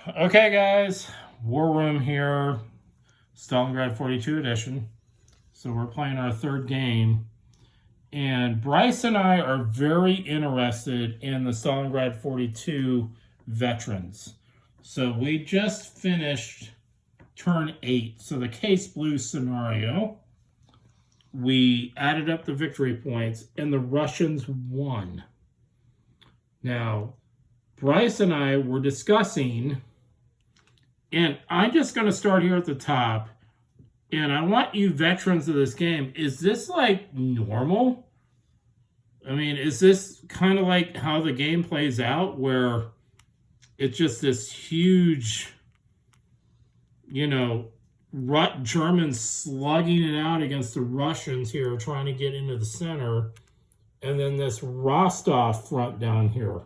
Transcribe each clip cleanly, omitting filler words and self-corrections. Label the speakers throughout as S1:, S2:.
S1: Okay, guys, War Room here, Stalingrad 42 edition. So we're playing our third game, and Bryce and I are very interested in the Stalingrad 42 veterans. So we just finished turn 8, so the case blue scenario. We added up the victory points, and the Russians won. Now, Bryce and I were discussing, and I'm just going to start here at the top, and I want you veterans of this game, is this like normal? I mean, is this kind of like how the game plays out, where it's just this huge, Germans slugging it out against the Russians here, trying to get into the center, and then this Rostov front down here?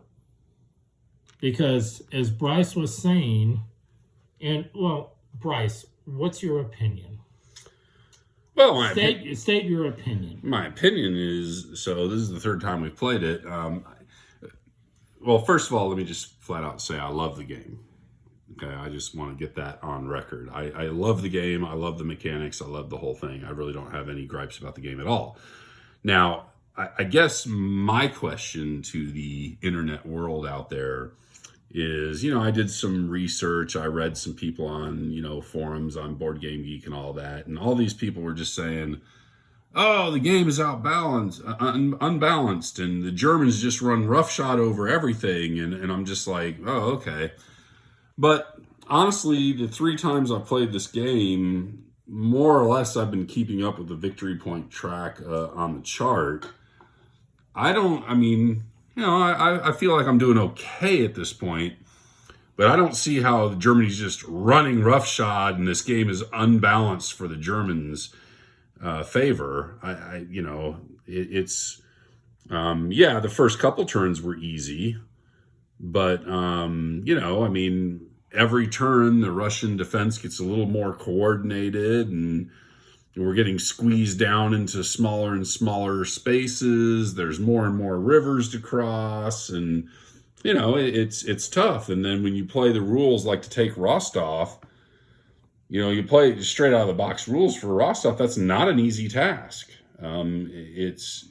S1: Because as Bryce was saying, Bryce, what's your opinion?
S2: Well,
S1: state your opinion.
S2: My opinion is, so this is the third time we've played it. Well, first of all, let me just flat out say I love the game. Okay, I just want to get that on record. I love the game. I love the mechanics. I love the whole thing. I really don't have any gripes about the game at all. Now, I guess my question to the internet world out there is, I did some research. I read some people on, forums on Board Game Geek and all that. And all these people were just saying, oh, the game is unbalanced, and the Germans just run roughshod over everything. And I'm just like, oh, okay. But honestly, the 3 times I've played this game, more or less I've been keeping up with the victory point track on the chart. I feel like I'm doing okay at this point, but I don't see how Germany's just running roughshod and this game is unbalanced for the Germans' favor. The first couple turns were easy, but, every turn the Russian defense gets a little more coordinated, and we're getting squeezed down into smaller and smaller spaces. There's more and more rivers to cross, and it's tough. And then when you play the rules, like to take Rostov, you play straight out of the box rules for Rostov. That's not an easy task. Because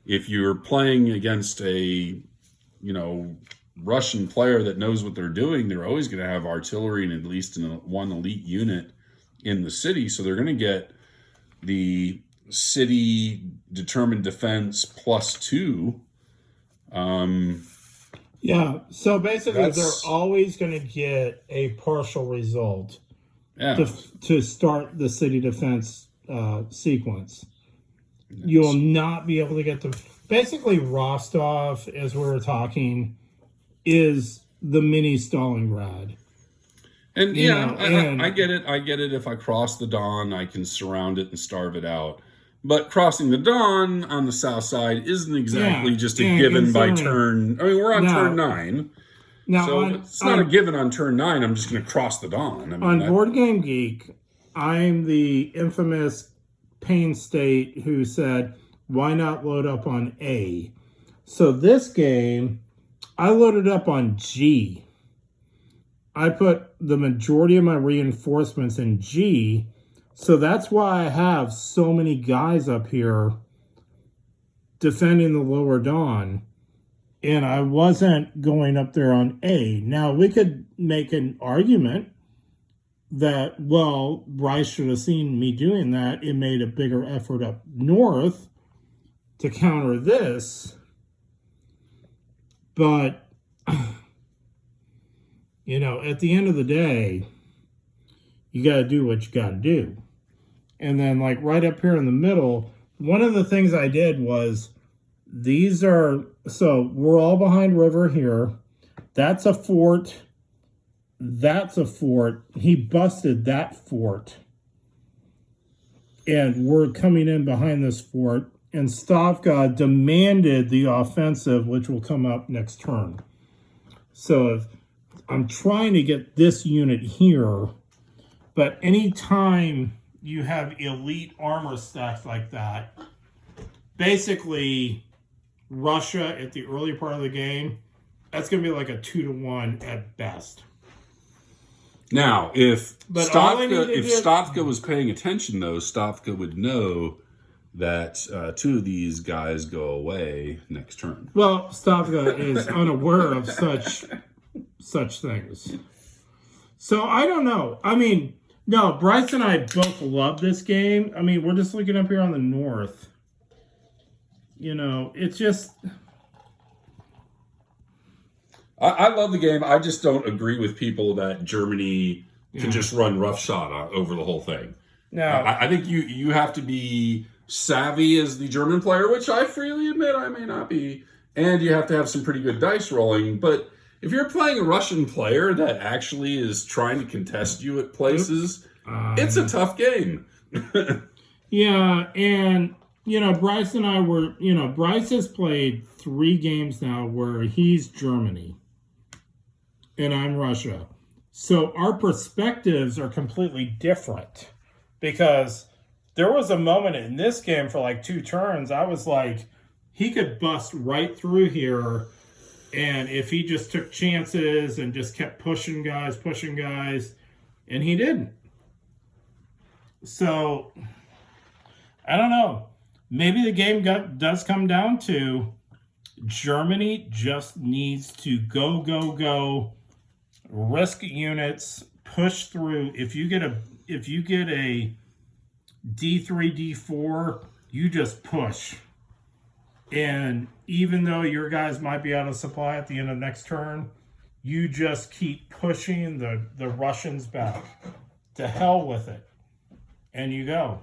S2: if you're playing against a Russian player that knows what they're doing, they're always going to have artillery and at least one elite unit in the city, so they're going to get the city determined defense +2.
S1: So basically they're always going to get a partial result to start the city defense sequence. Yes. You'll not be able to get basically Rostov, as we were talking, is the mini Stalingrad.
S2: And I get it. I get it. If I cross the Don, I can surround it and starve it out. But crossing the Don on the south side isn't exactly just a given by turn. I mean, we're on turn 9. It's not a given on turn 9. I'm just going to cross the Don.
S1: On Board Game Geek, I'm the infamous Payne State who said, why not load up on A? So this game, I loaded up on G. I put the majority of my reinforcements in G, so that's why I have so many guys up here defending the lower Don, and I wasn't going up there on A. Now, we could make an argument that, well, Bryce should have seen me doing that. It made a bigger effort up north to counter this, but at the end of the day, you got to do what you got to do. And then, like, right up here in the middle, one of the things I did was, so we're all behind river here. That's a fort. That's a fort. He busted that fort. And we're coming in behind this fort. And Stavka demanded the offensive, which will come up next turn. So I'm trying to get this unit here, but anytime you have elite armor stacks like that, basically Russia at the early part of the game That's going to be like a 2-1 at best.
S2: Now, if
S1: But all I need to do-
S2: Stavka was paying attention, though, Stavka would know that 2 of these guys go away next turn.
S1: Well, Stavka is unaware of such things. So I don't know. I mean, no, Bryce and I both love this game. I mean, we're just looking up here on the north. You know, it's just...
S2: I love the game. I just don't agree with people that Germany can just run roughshod over the whole thing.
S1: No.
S2: I think you have to be savvy as the German player, which I freely admit I may not be, and you have to have some pretty good dice rolling. But if you're playing a Russian player that actually is trying to contest you at places, it's a tough game.
S1: Yeah, and, you know, Bryce and I were, you know, Bryce has played 3 games now where he's Germany and I'm Russia. So our perspectives are completely different because there was a moment in this game for like 2 turns, I was like, he could bust right through here, and if he just took chances and just kept pushing guys, and he didn't. So, I don't know. Maybe the game does come down to Germany just needs to go, risk units, push through. If you get a D3, D4, you just push. And even though your guys might be out of supply at the end of next turn, you just keep pushing the Russians back. To hell with it. And you go.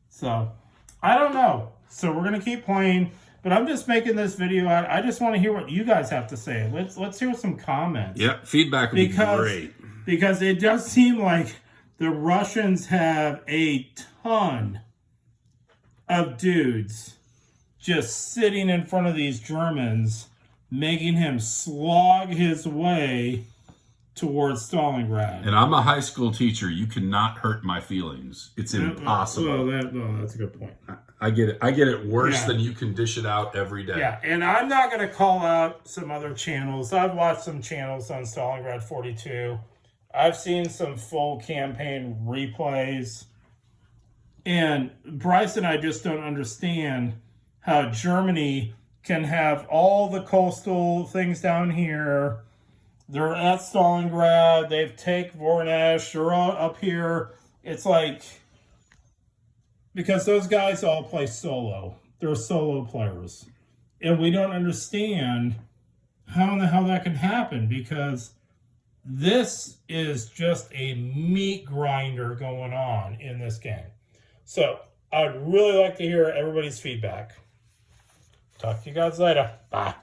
S1: So, I don't know. So we're going to keep playing. But I'm just making this video out. I just want to hear what you guys have to say. Let's hear some comments.
S2: Yeah, feedback would be great.
S1: Because it does seem like the Russians have a ton of dudes just sitting in front of these Germans, making him slog his way towards Stalingrad.
S2: And I'm a high school teacher. You cannot hurt my feelings. It's impossible.
S1: Well, that's a good point.
S2: I get it. I get it worse than you can dish it out every day.
S1: Yeah, and I'm not going to call out some other channels. I've watched some channels on Stalingrad 42. I've seen some full campaign replays. And Bryce and I just don't understand how Germany can have all the coastal things down here. They're at Stalingrad. They've taken Voronezh. They're all up here. It's like... Because those guys all play solo. They're solo players. And we don't understand how in the hell that can happen, because this is just a meat grinder going on in this game. So, I'd really like to hear everybody's feedback. Talk to you guys later. Bye.